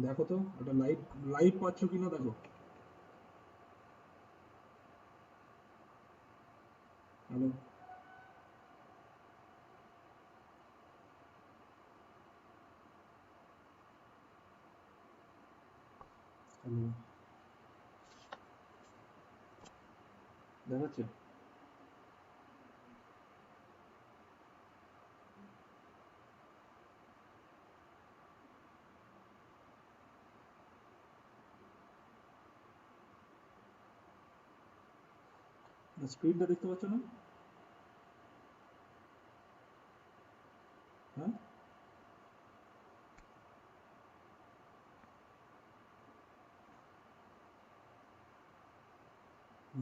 দেখো তো এটা লাইভ লাইভ পাচ্ছ কিনা দেখো। হ্যালো হ্যালো, দেখাচ্ছে? স্ক্রিনটা দেখতে পাচ্ছ না? হ্যাঁ,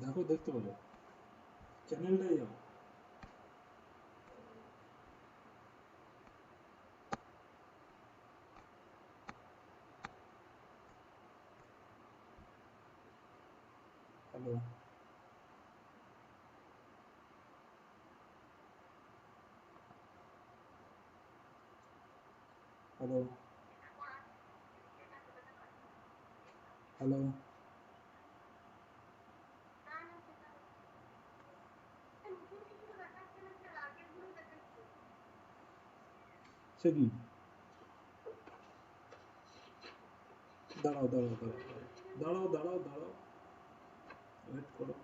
দেখো, দেখতে পারো, চ্যানেলটাই যাও। হ্যালো হ্যালো হ্যালো, সে কি? দাঁড়াও দাঁড়াও দাঁড়াও দাঁড়াও দাঁড়াও দাঁড়াও, ওয়েট করো।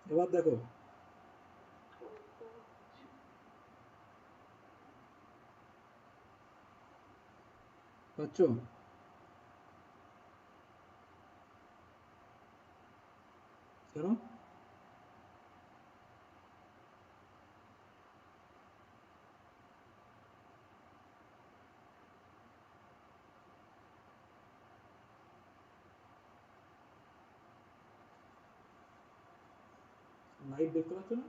এবার দেখো, পাচ্ছ? কেন? লাইভ দেখতে পাচ্ছ না?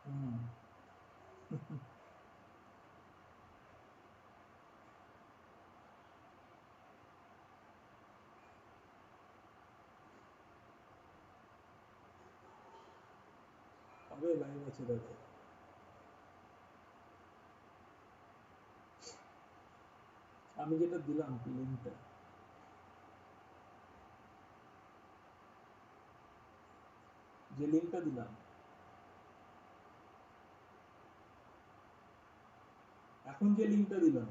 হুম, কবে লাইভ আছে দেখো। আমি যেটা দিলাম লিঙ্কটা, যে লিঙ্কটা দিলাম, এখন যে লিঙ্কটা দিলাম,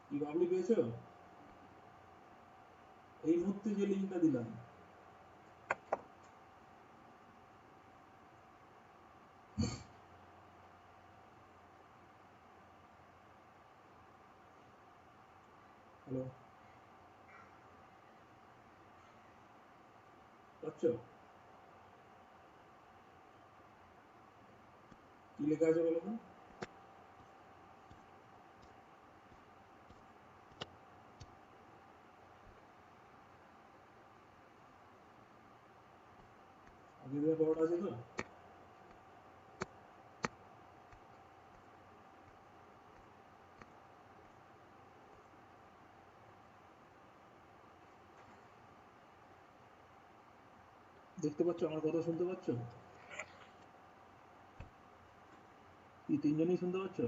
কি বাবলি পেয়েছো? এই মুহূর্তে যে লিঙ্কটা দিলাম, হ্যালো, পাচ্ছ? কি লেখা আছে বলো তো? আগের দিনের পড়াটা আছে তো? দেখতে পাচ্ছ? আমার কথা শুনতে পাচ্ছ? কি তিনজনই শুনতে পাচ্ছ?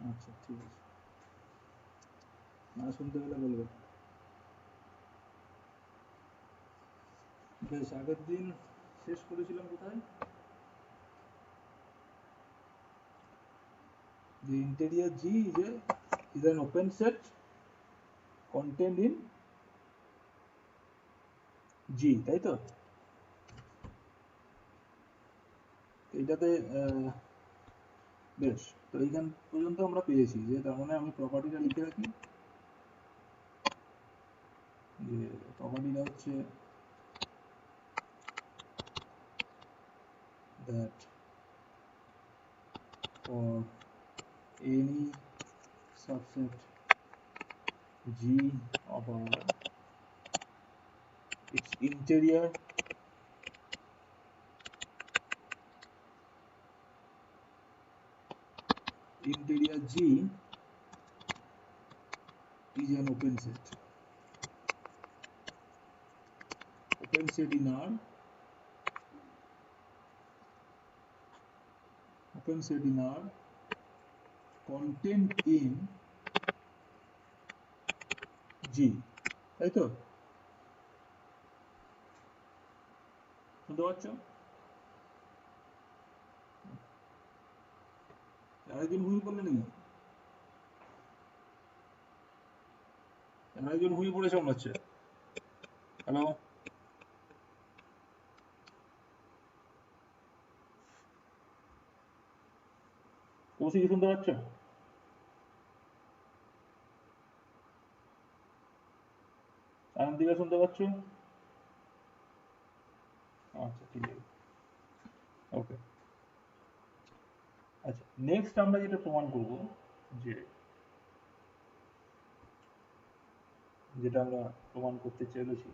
আচ্ছা, ঠিক আছে। না শুনতে পেলে বলবে। বেশ, আগের দিন শেষ করেছিলাম কোথায়? The interior G is an open set contained in G, তাই তো? এটাতে বেশ, তো এইখান পর্যন্ত আমরা পেয়েছি, যে তার মানে আমি প্রপার্টিটা লিখে রাখি, যে প্রপার্টিটা হচ্ছে that for any subset G of R, its interior G is an open set. Open set in R. Open set in R contained in G. তাই তো? শুনতে পাচ্ছ? আরেকজন ঘুমিয়ে পড়লে নাকি? আরেকজন ঘুমিয়ে পড়েছে মনে হচ্ছে। হ্যালো, কৌশিক শুনতে পাচ্ছ? আনন্দিকা শুনতে পাচ্ছ? আচ্ছা, ঠিক আছে, ওকে। আচ্ছা, নেক্সট আমরা যেটা প্রমাণ করব, যেটা আমরা প্রমাণ করতে চলেছি,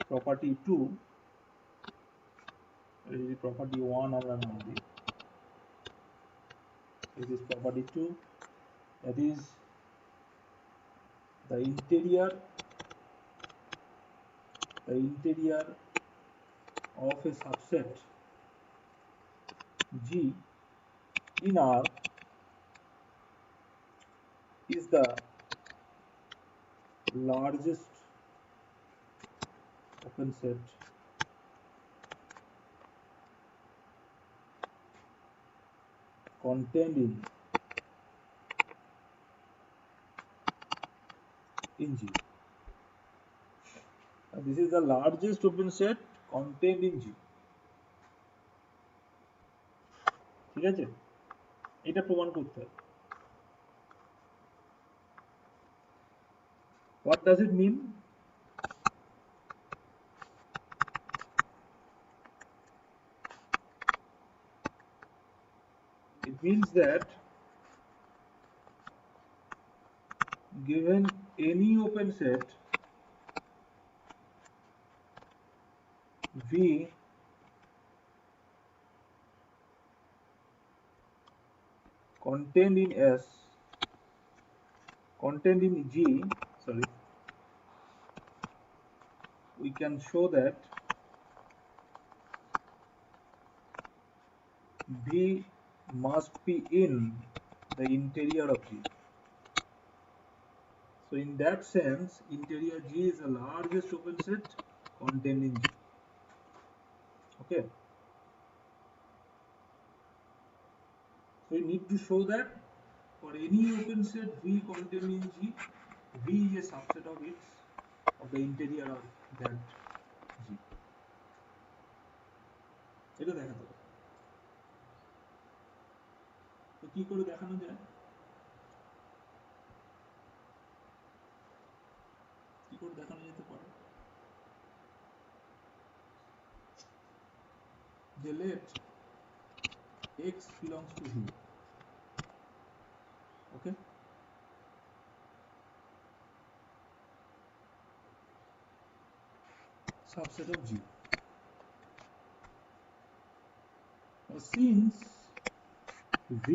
প্রপার্টি 2, এই প্রপার্টি 1 আমরা নাম দিই, this is property 2, that is the interior of a subset G in R is the largest open set contained in G. This is the largest open set contained in G. ঠিক আছে, এটা প্রমাণ করতে হবে। What does it mean? It means that given any open set V contained in G, we can show that V must be in the interior of G. So in that sense, interior G is the largest open set contained in G. Okay. So we need to show that for any open set V contained in G, V is a subset of the interior of that G. এটা দেখাতে হবে। তো কি করে দেখানো যায়? কি করে দেখানো যেতে পারে? যে let x belongs to V. Okay. Subset of G. Now, since V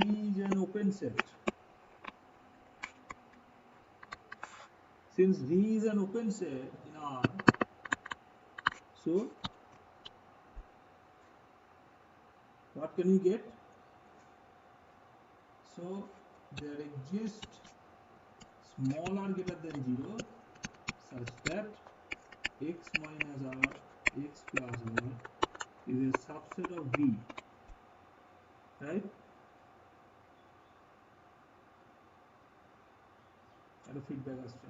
is an open set, in R, so what can we get? So there exists smaller greater than 0 such that x minus R, x plus R is a subset of V, right? And a feedback আসছে।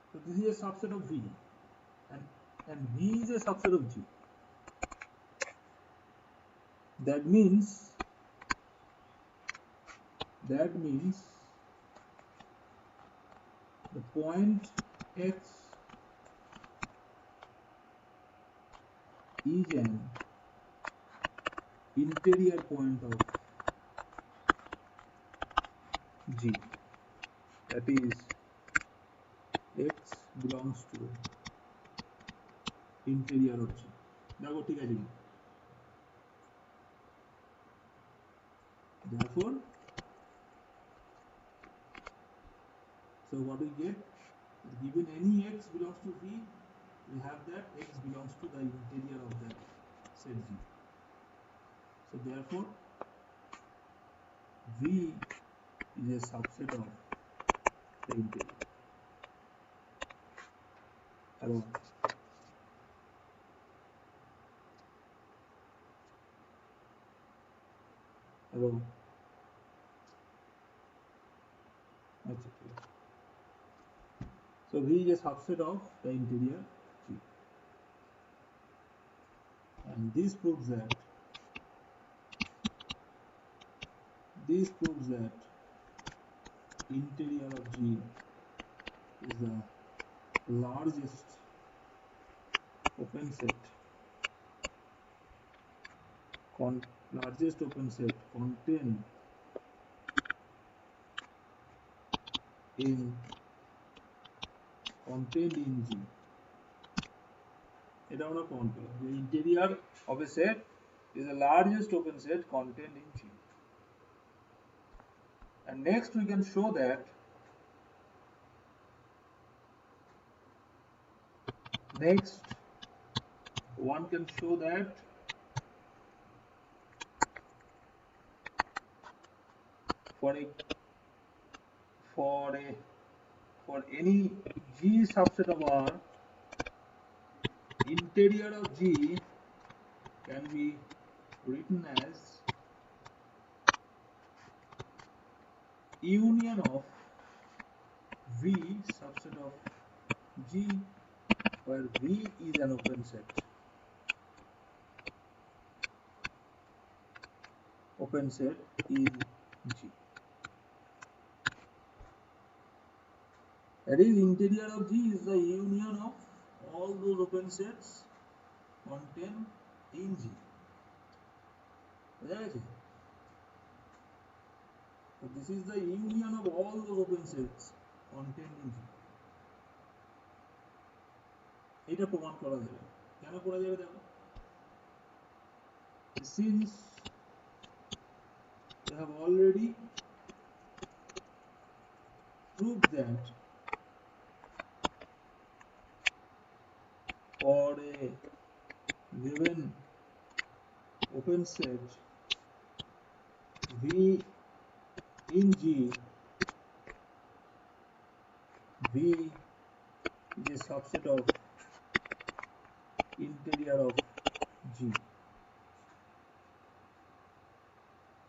So this is a subset of V, and V is a subset of G. That means the point x is an interior point of G, that is x belongs to interior of G. দেখো ঠিক আছে কি? Therefore, so what we get, given any x belongs to V, we have that x belongs to the interior of that set G. So therefore, V is a subset of the interior. Hello. Hello. Okay. So V is a subset of the interior G, and this proves that interior of G is the largest open set contained in G. এটা আমরা প্রমাণ করলাম যে interior of a set is the largest open set contained in G. And next we can show that for any G subset of R, interior of G can be written as union of V subset of G, where V is an open set in G. That is, interior of G is the union of all those open sets contained in G. So this is the union of all those open sets contained in G. এটা প্রমাণ করা যাবে। কেন করা যাবে দেখো, since we have already proved that for a given open set V in G, V is a subset of interior of G,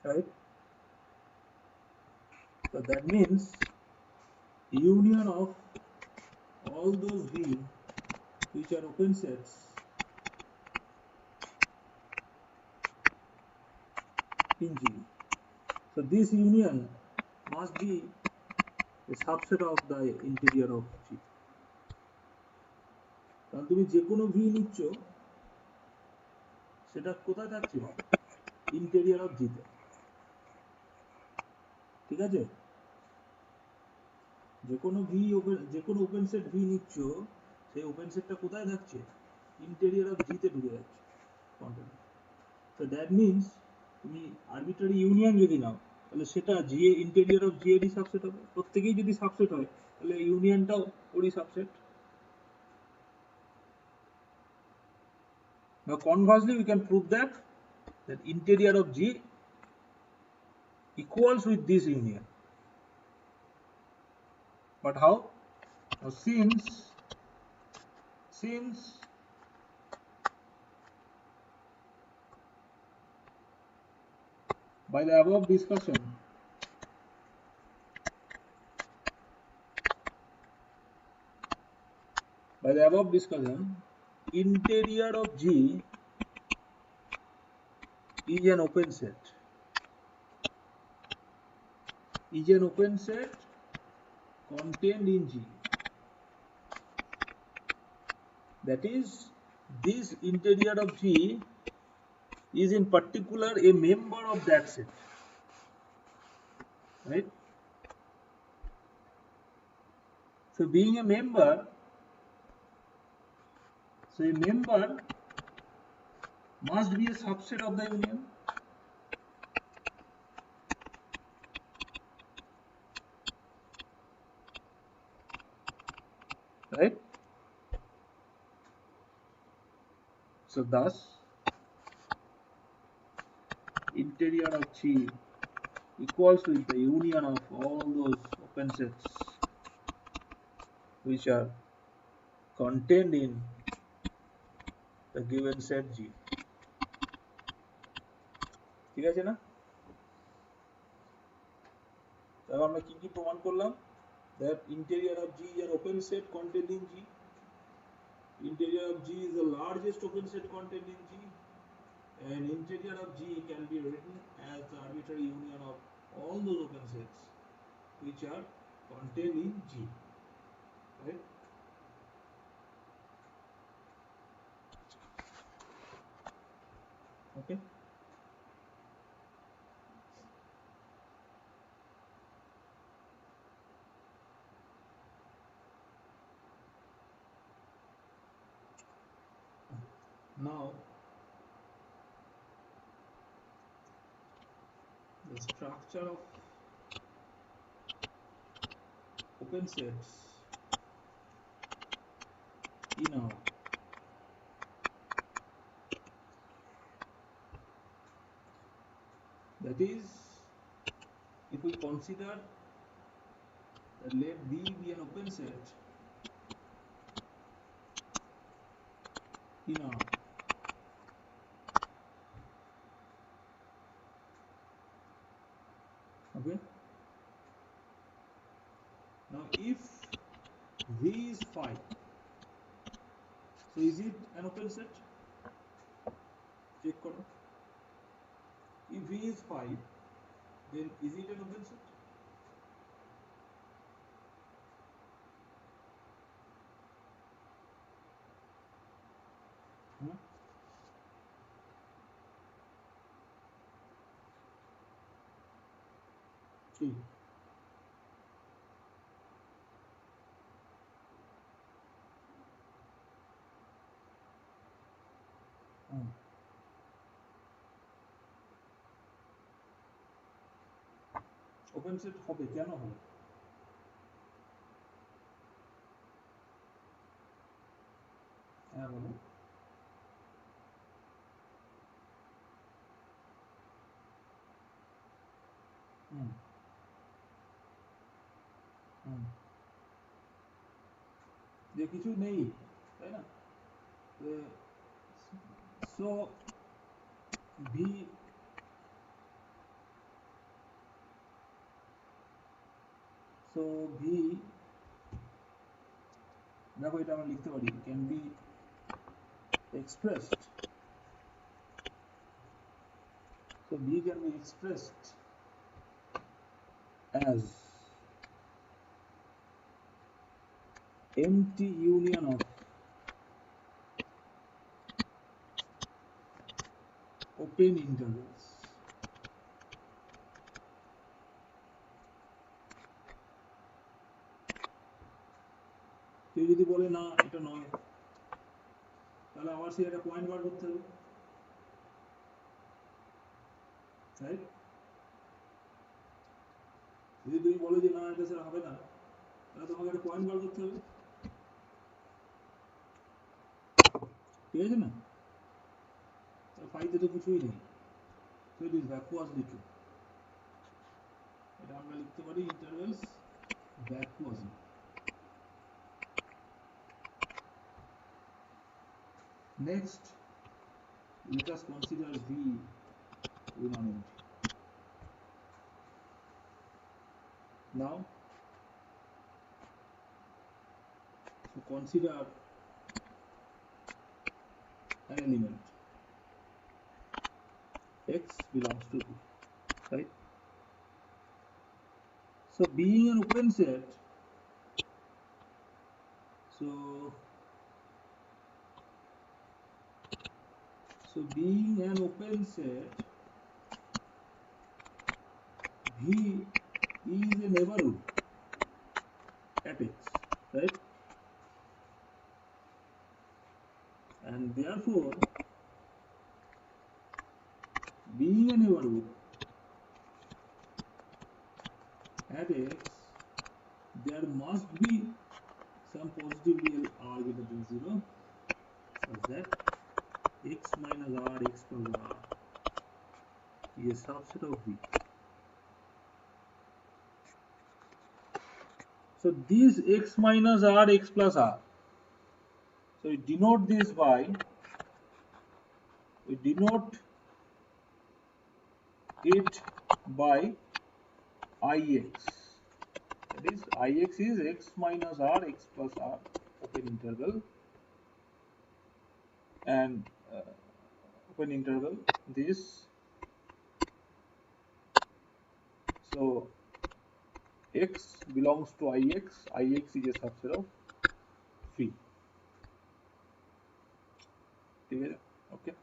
right? So that means union of all those V which are open sets in G. So this union must be a subset of the interior of G. কারণ তুমি যে কোনো V নিচ্ছ সেটা কোথায় থাকছে, interior of G তে, ঠিক আছে? যে কোনো ওপেন সেট V নিচ্ছ, সেই ওপেন সেটটা কোথায় থাকছে, ইন্টেরিয়র অফ G তে ঢুকে যাচ্ছে কন্টেন্ট। সো দ্যাট মিনস তুমি আরবিট্রারি ইউনিয়ন যদি নাও তাহলে সেটা G ইন্টেরিয়র অফ G এরই সাবসেট হবে। প্রত্যেকেই যদি সাবসেট হয় তাহলে ইউনিয়নটাও ওরই subset. Now conversely we can prove that interior of G equals with this union. But how? Now since by the above discussion interior of G is an open set contained in G. That is, this interior of G is in particular a member of that set, right? So being a member, so a member must be a subset of the union. Right? So thus, interior of G equals with the union of all those open sets which are contained in the given set G. ঠিক আছে না? তাহলে আমরা কি কি প্রমাণ করলাম? That interior of G is an open set contained in G. Interior of G is the largest open set contained in G, and interior of G can be written as the arbitrary union of all those open sets which are contained in G, right? Okay. Now, the structure of open sets in R. That is, if we consider that let B be an open set in R. Okay. Now, if V is 5, so is it an open set? Check karo. If V is 5, then is it an open set? See. Open set হবে কেন হবে? হ্যাঁ বলো। যে কিছু নেই, তাই না? So V দেখো এটা আমরা লিখতে পারি can be expressed, so V can be expressed as empty union of open intervals. কেউ যদি বলে না এটা নয়, তাহলে আবার সে একটা পয়েন্ট বার করতে হবে, রাইট? যদি তুমি বলো যে না এটা স্যার হবে না, তাহলে তোমাকে একটা পয়েন্ট বার করতে হবে, ঠিক আছে না? ফাইতে তো কিছুই নেই, so it is vacuously true. এটা আমরা লিখতে পারি intervals vacuously. Next, let us consider V to be non-empty. Now, so consider an element x belongs to 2, right? So being an open set, So being an open set, V is a neighborhood at X, right? And therefore, being a neighborhood at X, there must be some positive real r greater than 0, such that x minus r, x plus r is a subset of V. So this x minus r, x plus r, so we denote this by, we denote it by ix. That is, ix is x minus r, x plus r, open interval, and open interval this. So x belongs to ix, ix is a subset of phi. Okay.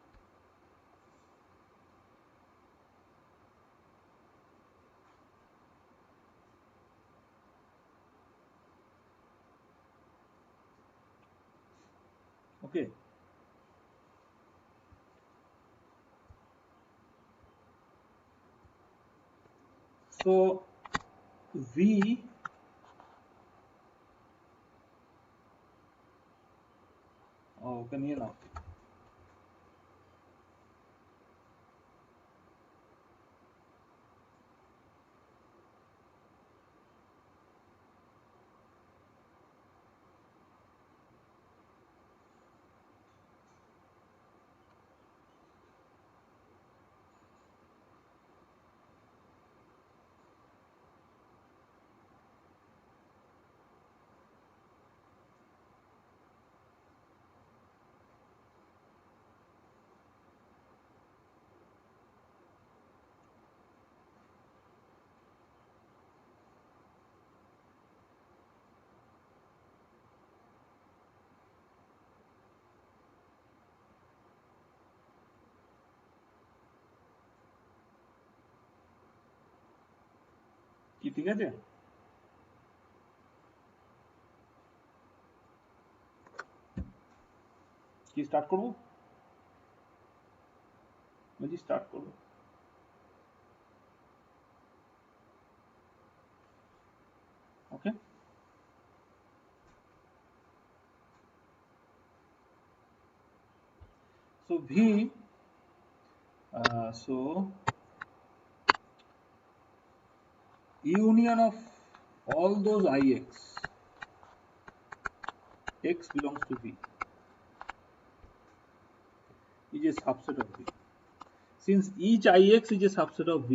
Okay. So V can you now? কি ঠিক আছে? কি start করব? বলছি start করব। Okay. So V, so union of all those ix, x belongs to V, is a subset of V. Since each ix is a subset of V,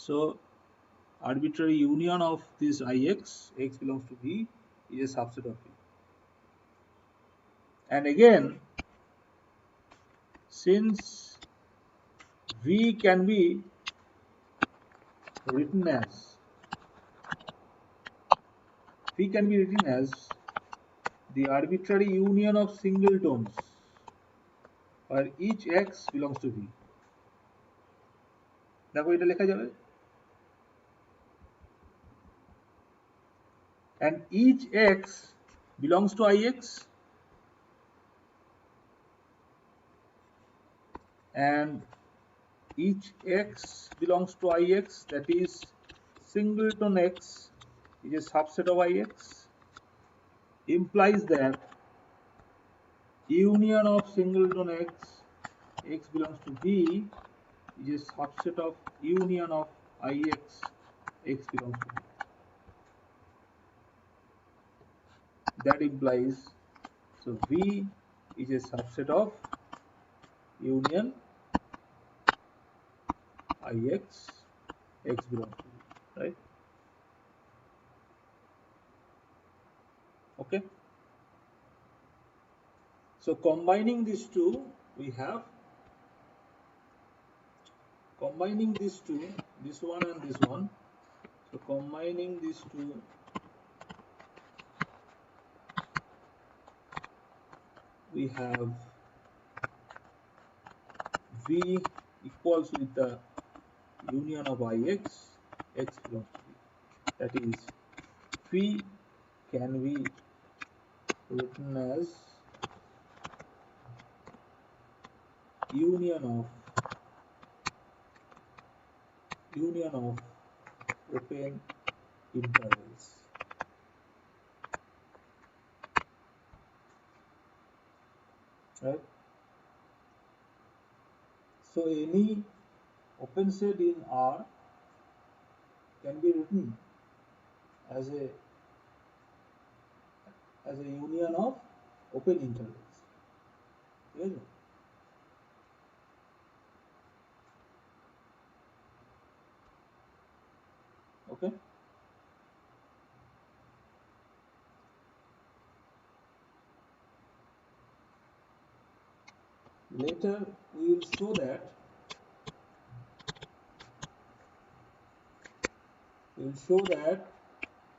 so arbitrary union of this ix, x belongs to V, is a subset of V. And again, since V can be written as the arbitrary union of singletons where each x belongs to V. দেখো এটা লেখা যাবে, and each x belongs to ix, and each x belongs to ix, that is singleton x is a subset of ix, implies that union of singleton x, x belongs to V, is a subset of union of ix, x belongs to V. That implies, so V is a subset of union ix, x belongs to V, right? Okay. So combining these two, we have combining these two, this one and this one. So combining these two, we have V equals with the union of Ix, X belongs to V. That is, phi can be written as union of open intervals. Right? So any open set in R can be written as a union of open intervals. Right? Okay. Later we will show that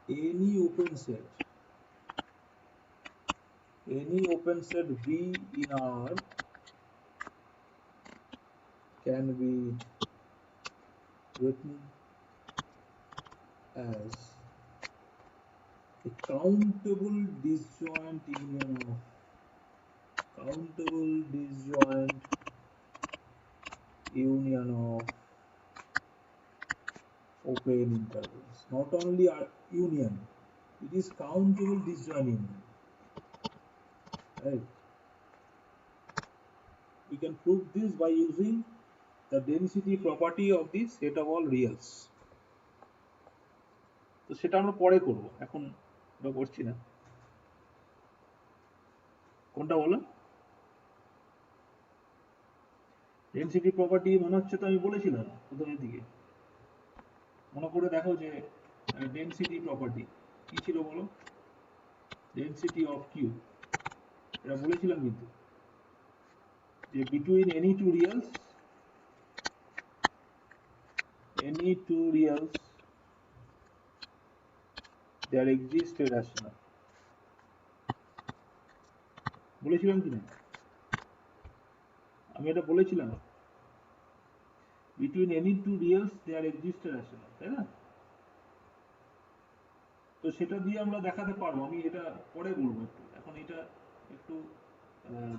any open set V in R can be written as a countable disjoint union of open intervals. Not only union, it is countable disjoint union. Right? We can prove this by using the density property of the set of all reals. তো সেটা আমরা পরে করব, এখন এটা করছি না। কোনটা বলো? ডেনসিটি প্রপার্টি মনে হচ্ছে তো আমি বলেছিলাম প্রথমের দিকে। মনে করে দেখো যে ডেনসিটি প্রপার্টি কি ছিল বলো? ডেনসিটি অফ কিউ, এটা বলেছিলাম কিন্তু যে between any two reals there exists a rational. বলেছিলাম কি না? আমি এটা বলেছিলাম, between any two reals there exists a rational, তাই না? তো সেটা দিয়ে আমরা দেখাতে পারবো, আমি এটা পরে বলবো একটু, এখন এটা একটু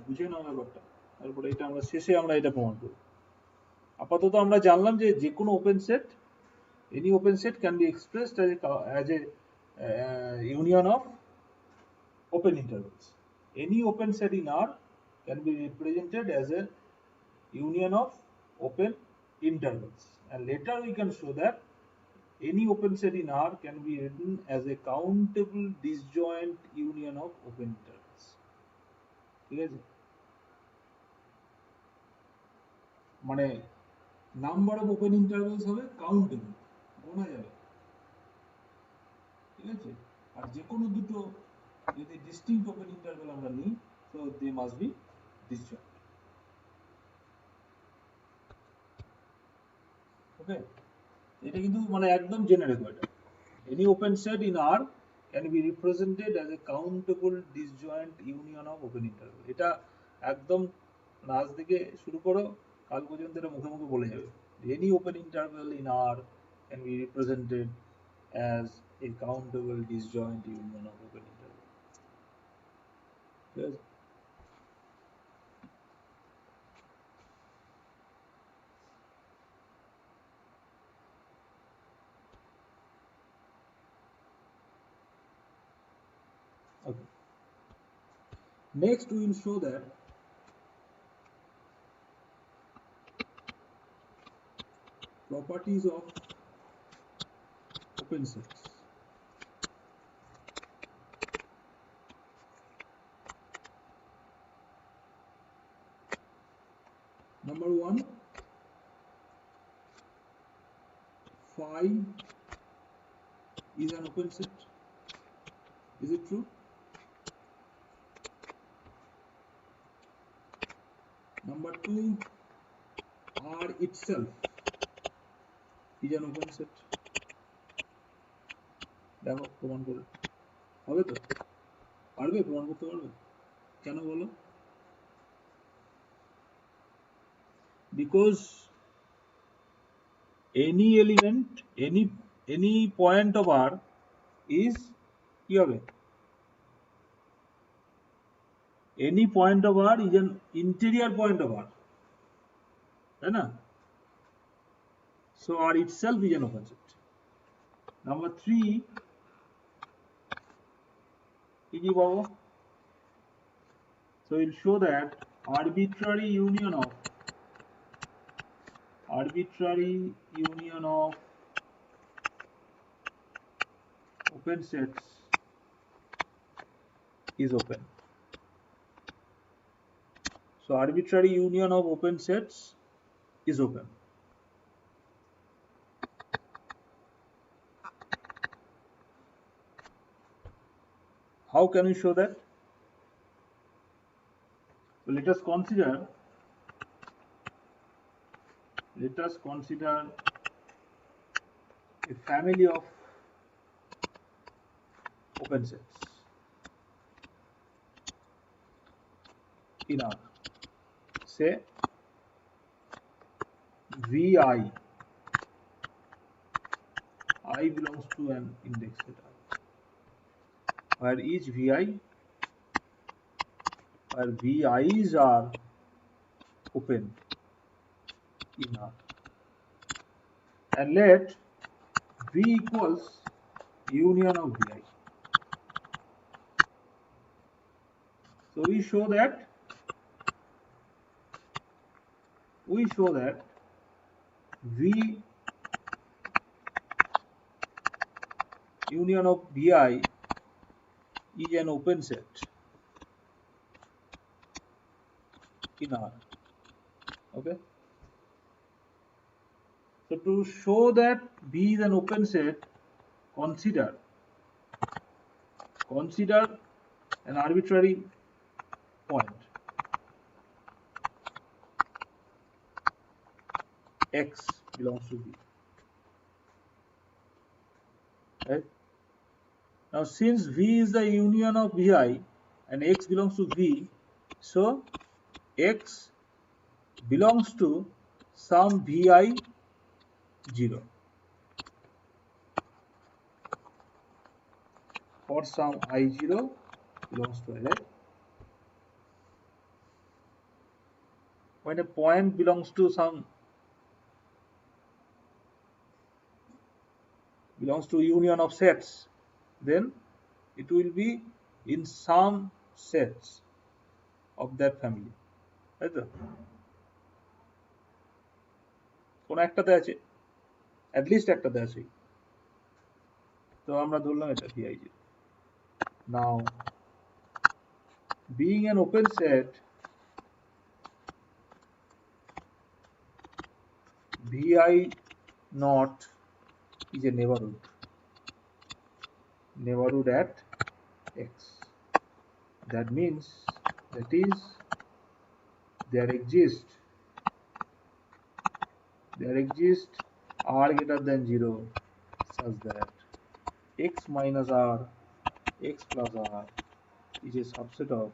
বুঝে নাও ব্যাপারটা, তারপরে এটা আমরা শেষে আমরা এটা প্রমাণ করব। আপাতত আমরা জানলাম যে যে কোনো open set, any open set can be expressed as a union of open intervals. Any open set in R can be represented as a union of open intervals, and later we can show that any open set in R can be written as a countable disjoint union of open intervals. ঠিক আছে? মানে number of open intervals হবে countable, গোনা যাবে। ঠিক আছে? আর যে কোনো দুটো যদি ডিস্টিংক্ট ওপেন ইন্টারভ্যাল আমরা নিই, so they must be disjoint. ওকে, এটা কিন্তু মানে একদম জেনে রেখো এটা। Any open set in R can be represented as a countable disjoint union of open interval. এটা একদম আজ থেকে শুরু করো, কাল পর্যন্ত এটা মুখে মুখে বলে যাবে। Any open interval in R can be represented as a countable disjoint union of open interval. Yes. Okay. Next we will show that properties of open sets. Number one, phi is an open set. Is it true? Number two, R itself is an open set. দেখো প্রমাণ করে হবে তো? পারবে প্রমাণ করতে পারবে? কেন বলো? because any element, any point of R is কি হবে? Any point of R is an interior point of R, তাই না? So R itself is an open set. Number 3, কি পাবো? So we'll show that arbitrary union of open sets is open. So arbitrary union of open sets is open. How can we show that? So let us consider a family of open sets in R. Say Vi. I belongs to an index set R, where each Vi, where Vi's are open in R, and let V equals union of Vi. So we show that V union of Vi is an open set in R. Okay. So to show that V is an open set, consider an arbitrary point X belongs to V. Right? Now since V is the union of Vi and X belongs to V, so X belongs to some Vi 0 for some I0 belongs to I, right? When a point belongs to union of sets, then it will be in some sets of that family, right? কোন একটাতে আছে, at least একটাতে আছে, তো আমরা ধরলাম এটা Vi0. Now being an open set, Vi not is a neighborhood at X. That means there exists R greater than 0 such that X minus R, X plus R is a subset of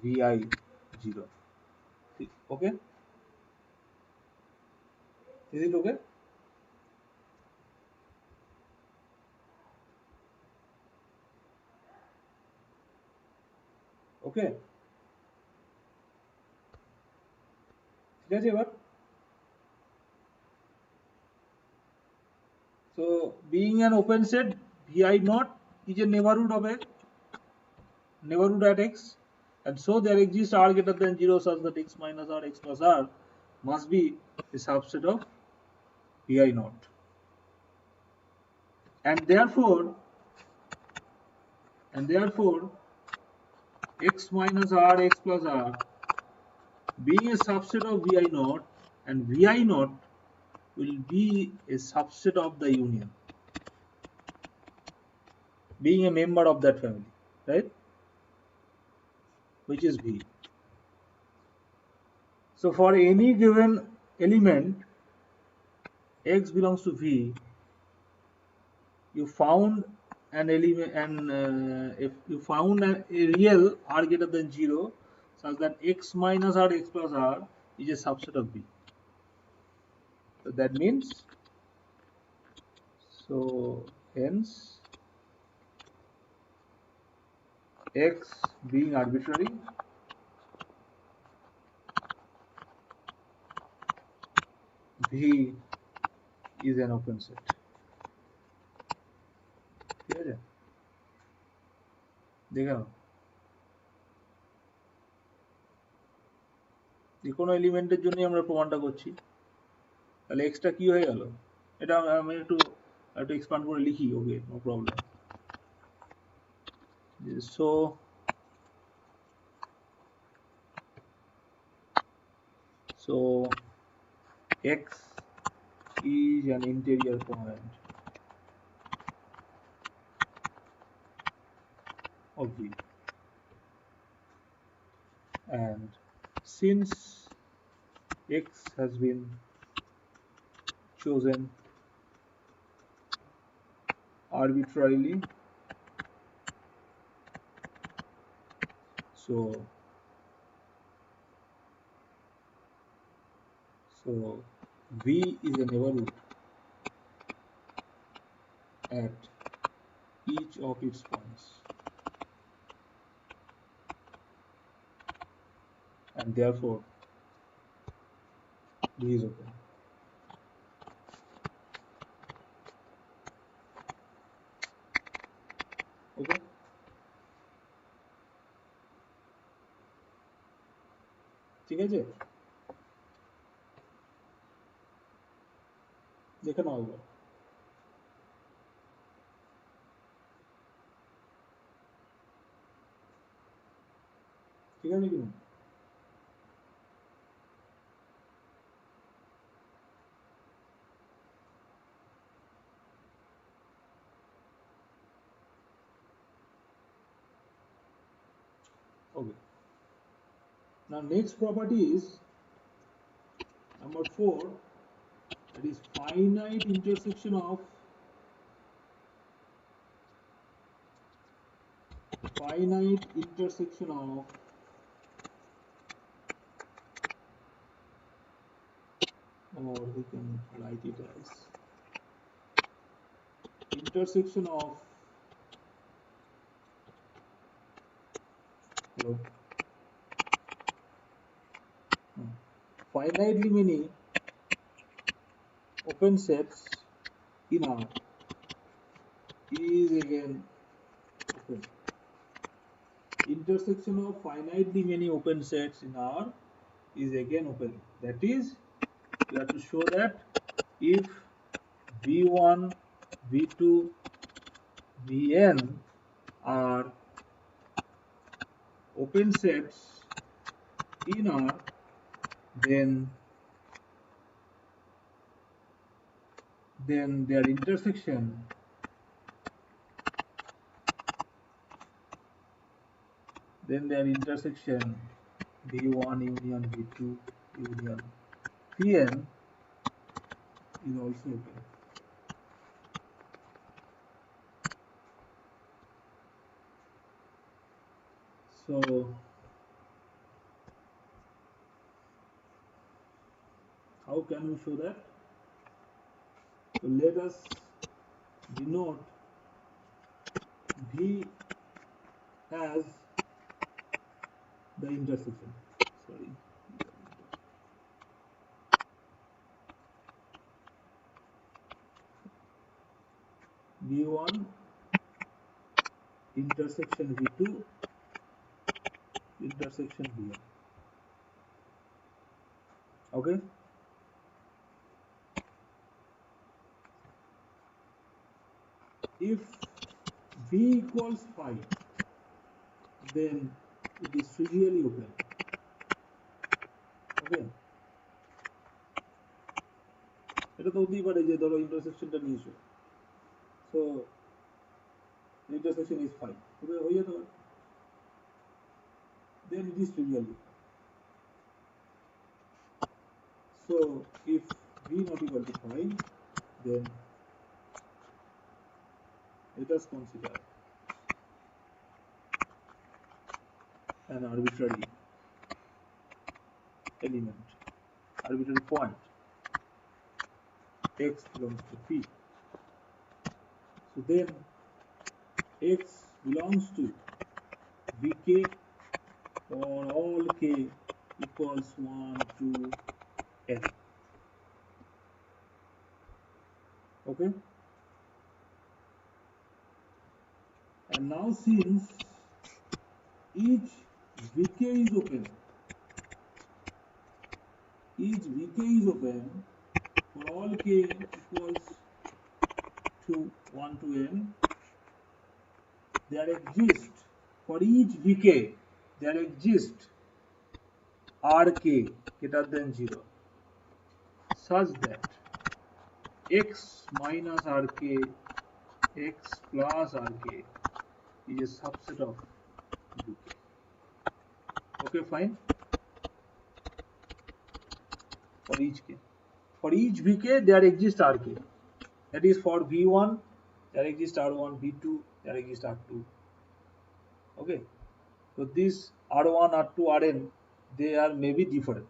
Vi0. Okay? Is it okay? Okay. ঠিক আছে এবার? So being an open set, Vi naught is a neighborhood at X, and so there exists R greater than 0 such that X minus R, X plus R must be a subset of Vi naught, and therefore X minus R, X plus R being a subset of Vi naught, and Vi naught will be a subset of the union, being a member of that family, right? Which is V. So for any given element X belongs to V, you found an element, and if you found a real R greater than 0 such that x minus r, x plus r is a subset of B. So that means, so hence x being arbitrary, V is an open set. ঠিক আছে, দেখে নাও, যে কোনো এলিমেন্টের জন্য আমরা প্রমাণটা করছি, তাহলে এক্সটা কি হয়ে গেল, এটা আমি একটু এক্সপ্যান্ড করে লিখি, ওকে, no problem. So x is an interior point of V, and since x has been chosen arbitrarily, so V is a neighborhood at each of its points, and therefore V is open. Okay, ঠিক আছে, দেখে নাও এবার, ঠিক আছে কি? Okay, now next property is number 4, that is finite intersection of or we can write it as intersection of finitely many open sets in R is again open. Intersection of finitely many open sets in R is again open. That is, you have to show that if V1, V2, Vn are open sets in R, then their intersection V1 union V2 union Vn is also open. So how can we show that? So let us denote V as the intersection. Sorry. V1 intersection V2 intersection Vn. Okay. If V equals 5, then it is trivially open. Okay. এটা তো হতেই পারে যে ধরো ইন্টারসেকশনটা নিয়েছো, so the intersection is 5. Okay, হয়ে যেতে পারে, then it is trivially. So if V not equal to 5, then let us consider an arbitrary element, arbitrary point, x belongs to P. So then x belongs to Vk for all k equals 1 to n. Okay? And now since each Vk is open, for all k equals to 1 to n, there exists, for each Vk, there exists Rk greater than 0 such that x minus Rk, x plus Rk is a subset of Vk. Okay, fine. For each k. For each Vk, there exists Rk. That is for V1, there exists R1, V2, there exists R2. Okay. So these R1, R2, Rn, they are maybe different.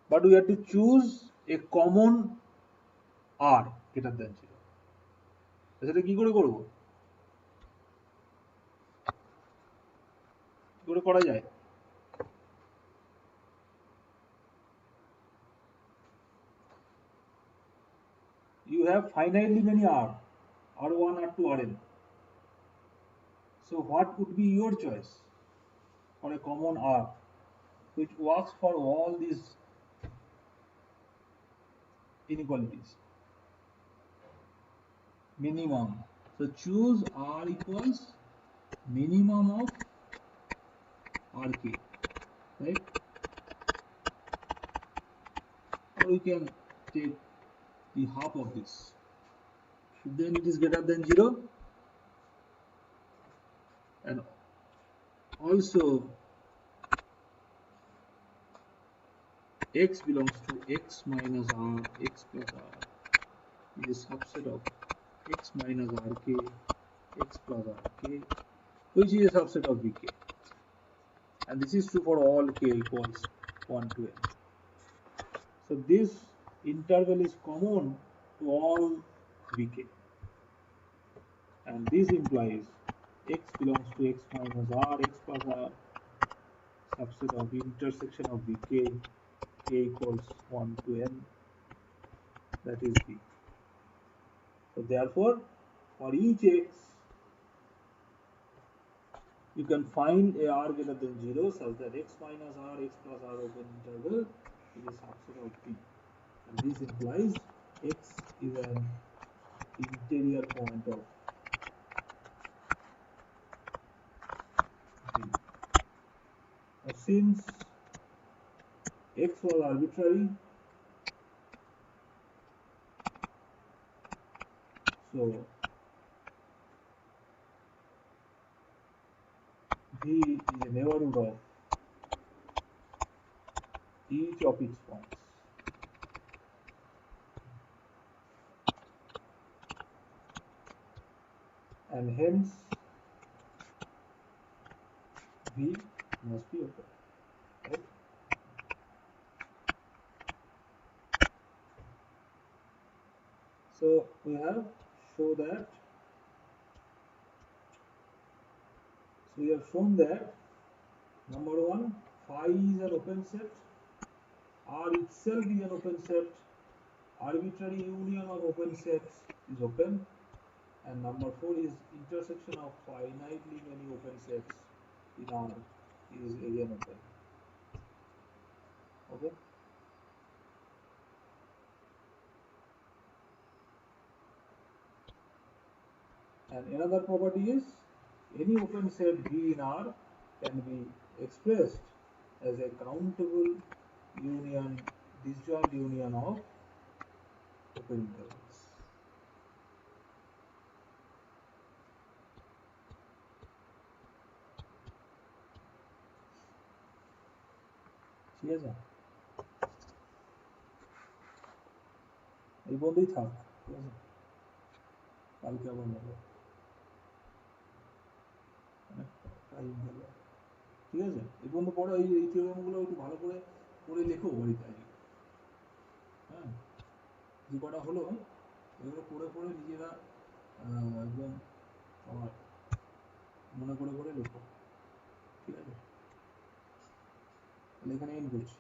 But we have to choose a common R greater than 0. সেটা কি করে করব? কি করে করা যায়? You have finitely many R, R1, R2, Rn. So what would be your choice for a common R which works for all these inequalities? Minimum. So choose R equals minimum of Rk, right? Or we can take the half of this. Then it is greater than 0, and also x belongs to x minus R, x plus R is a subset of x minus Rk, x plus Rk, which is a subset of Vk. And this is true for all k equals 1 to n. So this interval is common to all Vk. And this implies x belongs to x minus R, x plus R, subset of intersection of Vk, k equals 1 to n, that is V. So therefore, for each x, you can find a R greater than 0 such that x minus R, x plus R open interval is a subset of P. And this implies x is an interior point of V. Now since x was arbitrary, so V is a neighborhood of each of its points. And hence V must be open, right? So we have shown that number one, phi is an open set, R itself is an open set, arbitrary union of open sets is open, and number 4 is intersection of finitely many open sets in R is again open. Okay. And another property is any open set V in R can be expressed as a countable union, disjoint union of open intervals. ঠিক আছে, এই বন্ধই থাক, ঠিক আছে, কালকে আবার নেব, টাইম গেল। ঠিক আছে? এই পর্যন্ত পড়ো, এই থিওরেমগুলো একটু ভালো করে পড়ে লেখো বাড়িতে আজকে। হ্যাঁ, যে কটা হলো এগুলো পড়ে পড়ে নিজেরা একদম আমার মনে করে করে লেখো। ঠিক আছে, তাহলে এখানে এন্ড করছি।